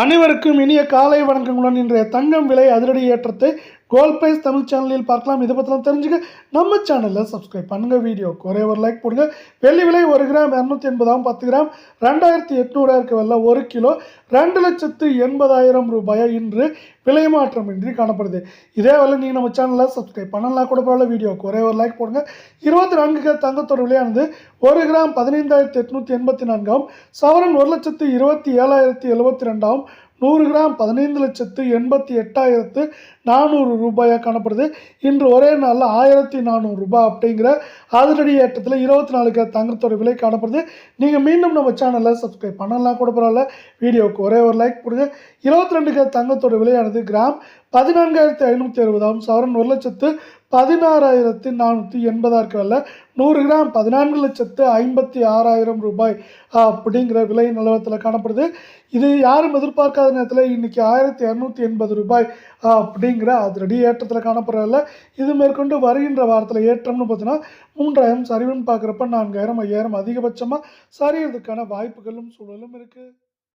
அனைவருக்கும் இனிய காலை வணக்கங்களுடன் இன்றைய தங்கம் விலை அதிரடி ஏற்றத்தை கோல்ட் பிரைஸ் தமிழ் சேனலில் பார்க்கலாம். இதை பற்றிலாம் தெரிஞ்சுக்க நம்ம சேனலில் சப்ஸ்கிரைப் பண்ணுங்கள். வீடியோக்கு ஒரே ஒரு லைக் போடுங்க. வெள்ளி விலை 1 கிராம் 280 10 கிராம் 2800 இருக்க வெள்ள 1 கிலோ 2,80,000 ரூபாயை இன்று விலை மாற்றமின்றி காணப்படுது. இதே வேலை நீங்கள் நம்ம சேனலில் சப்ஸ்கிரைப் பண்ணலாம் கூட பரவாயில்ல. வீடியோக்கு ஒரே ஒரு லைக் போடுங்க. 24 தங்கத்தோட விலையானது 1 கிராம் 15,884 சவரன் 1,27,072 100 கிராம் 15,88,400 ரூபாயாக காணப்படுது. இன்று ஒரே நாளில் 1,400 ரூபாய் அப்படிங்கிற அதிரடி ஏற்றத்தில் 24 தங்கத்தோட விலை காணப்படுது. நீங்கள் மீண்டும் நம்ம சேனலில் சப்ஸ்கிரைப் பண்ணலாம் கூட பரவாயில்ல. வீடியோவுக்கு ஒரே ஒரு லைக் போடுங்க. 22 தங்கத்தோட விலையானது கிராம் 14,560 சவரன் 1,16,480 இருக்க 100 கிராம் 14,56,000 ரூபாய் அப்படிங்கிற விலை நிலவரத்தில் காணப்படுது. இது யாரும் எதிர்பார்க்காத நேரத்தில் இன்றைக்கி 1,280 ரூபாய் அப்படிங்கிற அதிரடி ஏற்றத்தில் காணப்படுறதில்ல. இது மேற்கொண்டு வருகின்ற வாரத்தில் ஏற்றம்னு பார்த்தீங்கன்னா 3,000 சரிவுன்னு பார்க்குறப்ப 4,000 5,000 அதிகபட்சமாக சரியறதுக்கான வாய்ப்புகளும் சூழலும் இருக்குது.